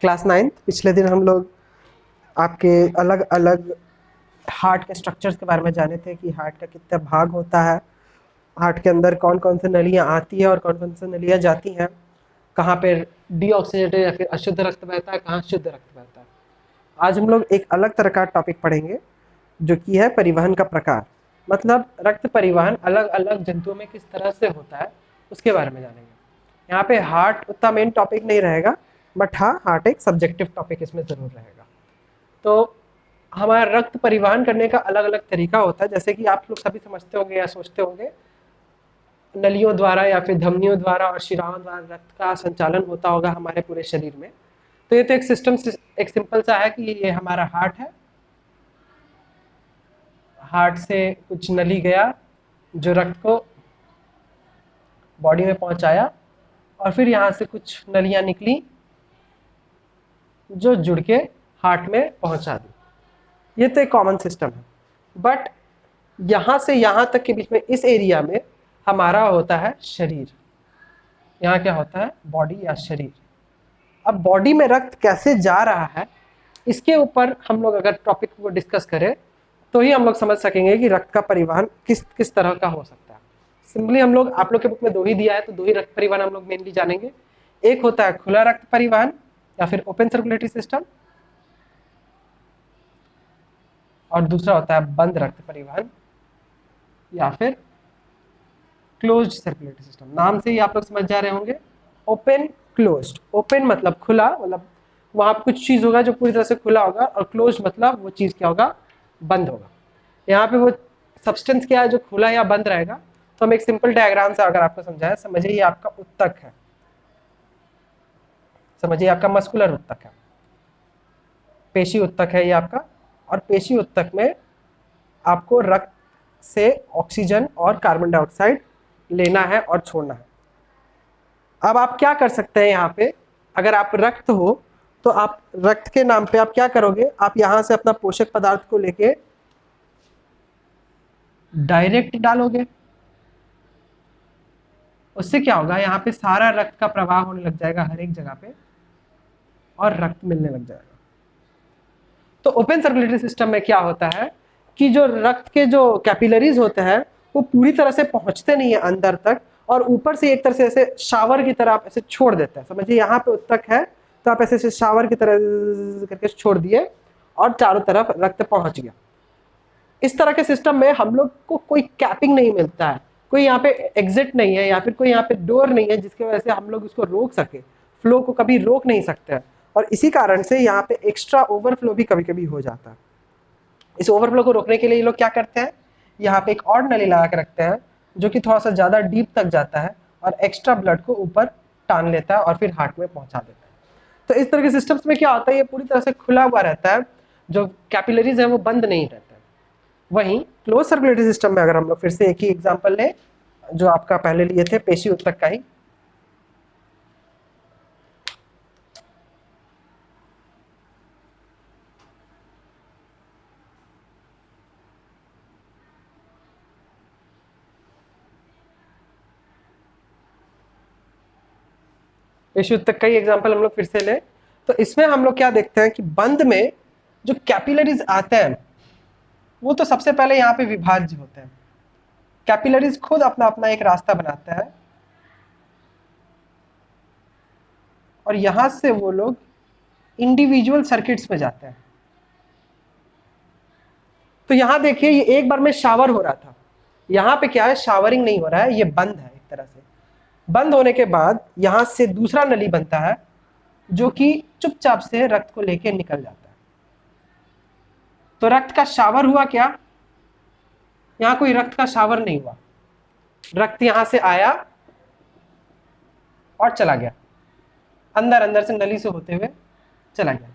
Class 9 पिछले दिन हम लोग आपके अलग अलग हार्ट के स्ट्रक्चर्स के बारे में जाने थे कि हार्ट का कितना भाग होता है, हार्ट के अंदर कौन कौन से नलियाँ आती है और कौन कौन से नलियाँ जाती हैं, कहाँ पे डीऑक्सीजनेटेड या फिर अशुद्ध रक्त बहता है, कहाँ शुद्ध रक्त बहता है। आज हम लोग एक अलग तरह का टॉपिक पढ़ेंगे जो कि है परिवहन का प्रकार, मतलब रक्त परिवहन अलग अलग जंतुओं में किस तरह से होता है उसके बारे में जानेंगे। यहाँ पे हार्ट उतना मेन टॉपिक नहीं रहेगा, बट हाँ हार्ट एक सब्जेक्टिव टॉपिक इसमें ज़रूर रहेगा। तो हमारा रक्त परिवहन करने का अलग अलग तरीका होता है, जैसे कि आप लोग सभी समझते होंगे या सोचते होंगे, नलियों द्वारा या फिर धमनियों द्वारा और शिराओं द्वारा रक्त का संचालन होता होगा हमारे पूरे शरीर में। तो ये तो एक सिस्टम एक सिंपल सा है कि ये हमारा हार्ट है, हार्ट से कुछ नली गया जो रक्त को बॉडी में पहुंचाया और फिर यहाँ से कुछ नलियाँ निकली जो जुड़ के हार्ट में पहुंचा दी। ये तो एक कॉमन सिस्टम है, बट यहाँ से यहाँ तक के बीच में इस एरिया में हमारा होता है शरीर। यहाँ क्या होता है? बॉडी या शरीर। अब बॉडी में रक्त कैसे जा रहा है इसके ऊपर हम लोग अगर टॉपिक को डिस्कस करें तो ही हम लोग समझ सकेंगे कि रक्त का परिवहन किस किस तरह का हो सकता है। सिंपली हम लोग, आप लोग के बुक में 2 ही दिया है तो 2 ही रक्त परिवहन हम लोग मेनली जानेंगे। एक होता है खुला रक्त परिवहन या फिर ओपन सर्कुलेटरी सिस्टम, और दूसरा होता है बंद रक्त परिवहन या फिर क्लोज्ड सर्कुलेटरी सिस्टम। नाम से ही आप लोग समझ जा रहे होंगे, ओपन क्लोज्ड। ओपन मतलब खुला, मतलब वहां कुछ चीज होगा जो पूरी तरह से खुला होगा, और क्लोज मतलब वो चीज क्या होगा? बंद होगा। यहाँ पे वो सब्सटेंस क्या है जो खुला या बंद रहेगा? तो हम एक सिंपल डायग्राम से अगर आपको समझाएं, समझिए ये आपका उत्तक है, समझिए आपका मस्कुलर उत्तक है, पेशी उत्तक है ये आपका, और पेशी उत्तक में आपको रक्त से ऑक्सीजन और कार्बन डाइऑक्साइड लेना है और छोड़ना है। अब आप क्या कर सकते हैं यहाँ पे, अगर आप रक्त हो तो आप रक्त के नाम पे आप क्या करोगे? आप यहाँ से अपना पोषक पदार्थ को लेके डायरेक्ट डालोगे। उससे क्या होगा? यहाँ पे सारा रक्त का प्रवाह होने लग जाएगा हर एक जगह पे और रक्त मिलने लग जाएगा। तो ओपन सर्कुलेटरी सिस्टम में क्या होता है कि जो रक्त के जो कैपिलरीज होते हैं वो पूरी तरह से पहुंचते नहीं है अंदर तक, और ऊपर से एक तरह से ऐसे शावर की तरह आप ऐसे छोड़ देते हैं। समझिए यहाँ पे उत्तक है तो आप ऐसे शावर की तरह करके छोड़ दिए और चारों तरफ रक्त पहुंच गया। इस तरह के सिस्टम में हम लोग को कोई कैपिंग नहीं मिलता है, कोई यहाँ पे एग्जिट नहीं है या फिर कोई यहाँ पे डोर नहीं है जिसकी वजह से हम लोग उसको रोक सके, फ्लो को कभी रोक नहीं सकते हैं। और इसी कारण से यहाँ पे एक्स्ट्रा ओवरफ्लो भी कभी कभी हो जाता है। इस ओवरफ्लो को रोकने के लिए ये लोग क्या करते हैं, यहाँ पे एक और नली लगा के रखते हैं जो कि थोड़ा सा ज्यादा डीप तक जाता है और एक्स्ट्रा ब्लड को ऊपर टान लेता है और फिर हार्ट में पहुंचा देता है। तो इस तरह के सिस्टम्स में क्या होता है, ये पूरी तरह से खुला हुआ रहता है, जो कैपिलरीज है वो बंद नहीं रहता है। वहीं क्लोज सर्कुलेटरी सिस्टम में अगर हम लोग फिर से एक ही एग्जांपल लें जो आपका पहले लिए थे पेशी उत्तक का ही, पेशी उत्तक का ही एग्जांपल हम लोग फिर से लें तो इसमें हम लोग क्या देखते हैं कि बंद में जो कैपिलरीज आते हैं वो तो सबसे पहले यहाँ पे विभाज्य होते हैं। कैपिलरीज खुद अपना अपना एक रास्ता बनाते हैं और यहां से वो लोग इंडिविजुअल सर्किट्स में जाते हैं। तो यहां देखिए ये एक बार में शावर हो रहा था, यहाँ पे क्या है, शावरिंग नहीं हो रहा है, ये बंद है। एक तरह से बंद होने के बाद यहां से दूसरा नली बनता है जो कि चुपचाप से रक्त को लेके निकल जाता है। तो रक्त का शावर हुआ क्या? यहाँ कोई रक्त का शावर नहीं हुआ, रक्त यहां से आया और चला गया, अंदर अंदर से नली से होते हुए चला गया।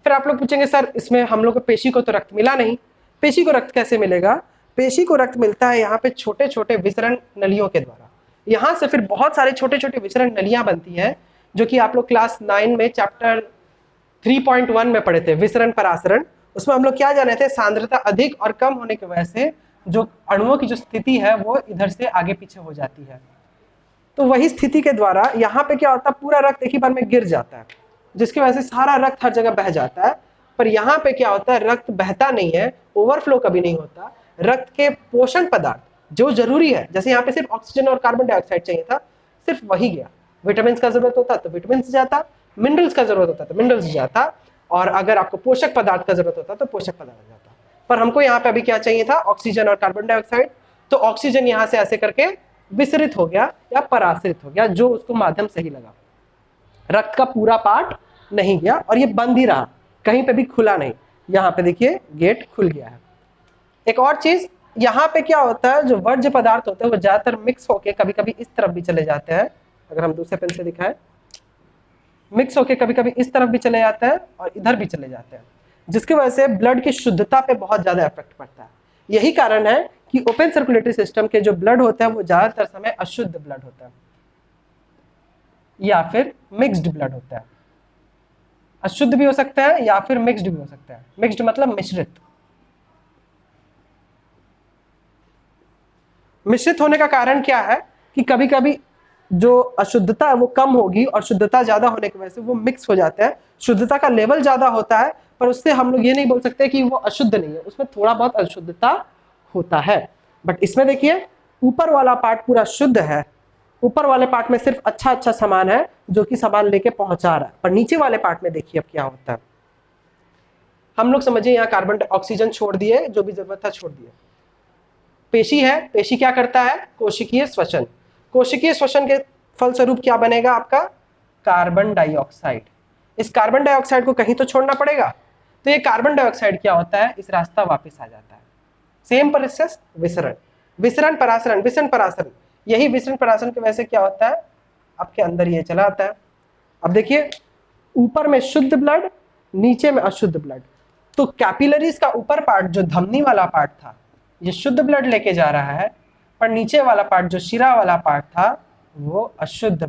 फिर आप लोग पूछेंगे सर इसमें हम लोग को पेशी को तो रक्त मिला नहीं, पेशी को रक्त कैसे मिलेगा? पेशी को रक्त मिलता है यहाँ पे छोटे छोटे विसरण नलियों के द्वारा। यहाँ से फिर बहुत सारे छोटे छोटे विसरण नलियां बनती हैं जो कि आप लोग क्लास 9 में चैप्टर 3.1 में पढ़े थे, विसरण परासरण। उसमें हम लोग क्या जाने थे, सांद्रता अधिक और कम होने की वजह से जो अणुओं की जो स्थिति है वो इधर से आगे पीछे हो जाती है। तो वही स्थिति के द्वारा यहाँ पे क्या होता है, पूरा रक्त एक ही बार में गिर जाता है। जिसकी वजह से सारा रक्त हर जगह बह जाता है। पर यहाँ पे क्या होता है, रक्त बहता नहीं है, ओवरफ्लो कभी नहीं होता। रक्त के पोषण पदार्थ जो जरूरी है, जैसे यहाँ पे सिर्फ ऑक्सीजन और कार्बन डाइऑक्साइड चाहिए था, सिर्फ वही गया। विटामिन का जरूरत होता तो विटामिन जाता, मिनरल्स का जरूरत होता तो मिनरल्स जाता, और अगर आपको पोषक पदार्थ का जरूरत होता तो पोषक पदार्थ जाता। पर हमको यहाँ पे अभी क्या चाहिए था, ऑक्सीजन और कार्बन डाइऑक्साइड। तो ऑक्सीजन यहाँ से ऐसे करके विसरित हो गया या पराश्रित हो गया, जो उसको माध्यम सही लगा। रक्त का पूरा पार्ट नहीं गया और ये बंद ही रहा, कहीं पे भी खुला नहीं। यहाँ पे देखिए गेट खुल गया है। एक और चीज, यहाँ पे क्या होता है, जो वर्ज्य पदार्थ होते हैं वो ज्यादातर मिक्स होके कभी कभी इस तरफ भी चले जाते हैं। अगर हम दूसरे पेन से दिखाएं, मिक्स होके कभी कभी इस तरफ भी चले जाते हैं और इधर भी चले जाते हैं, जिसकी वजह से ब्लड की शुद्धता पे बहुत ज्यादा इफेक्ट पड़ता है। यही कारण है कि ओपन सर्कुलेटरी सिस्टम के जो ब्लड होते हैं वो ज्यादातर समय अशुद्ध ब्लड होता है या फिर मिक्स्ड ब्लड होता है। अशुद्ध भी हो सकता है या फिर मिक्स्ड भी हो सकता है। मिक्स्ड मतलब मिश्रित। मिश्रित होने का कारण क्या है कि कभी कभी जो अशुद्धता है वो कम होगी और शुद्धता ज्यादा होने की वजह से वो मिक्स हो जाता है। शुद्धता का लेवल ज्यादा होता है, पर उससे हम लोग ये नहीं बोल सकते कि वो अशुद्ध नहीं है, उसमें थोड़ा बहुत अशुद्धता होता है। बट इसमें देखिए ऊपर वाला पार्ट पूरा शुद्ध है, ऊपर वाले पार्ट में सिर्फ अच्छा अच्छा सामान है जो कि सामान लेके पहुंचा रहा है। पर नीचे वाले पार्ट में देखिए अब क्या होता है। हम लोग समझिए यहाँ कार्बन ऑक्सीजन छोड़ दिए, जो भी जरूरत था छोड़ दिए। पेशी है, पेशी क्या करता है, कोशिकीय श्वसन। कोशिकीय श्वसन के फलस्वरूप क्या बनेगा आपका, कार्बन डाइऑक्साइड। इस कार्बन डाइऑक्साइड को कहीं तो छोड़ना पड़ेगा, तो ये कार्बन डाइऑक्साइड क्या होता है, इस रास्ता वापस आ जाता है। सेम प्रोसेस विसरण, विसरण परासरण, विसरण परासरण। यही विसरण परासरण की वजह से क्या होता है, आपके अंदर ये चला आता है। अब देखिए ऊपर में शुद्ध ब्लड, नीचे में अशुद्ध ब्लड। तो कैपिलरीज का ऊपर पार्ट जो धमनी वाला पार्ट था ये शुद्ध ब्लड लेके जा रहा है, पर नीचे वाला पार्ट जो शिरा वाला पार्ट था वो अशुद्ध ब्लड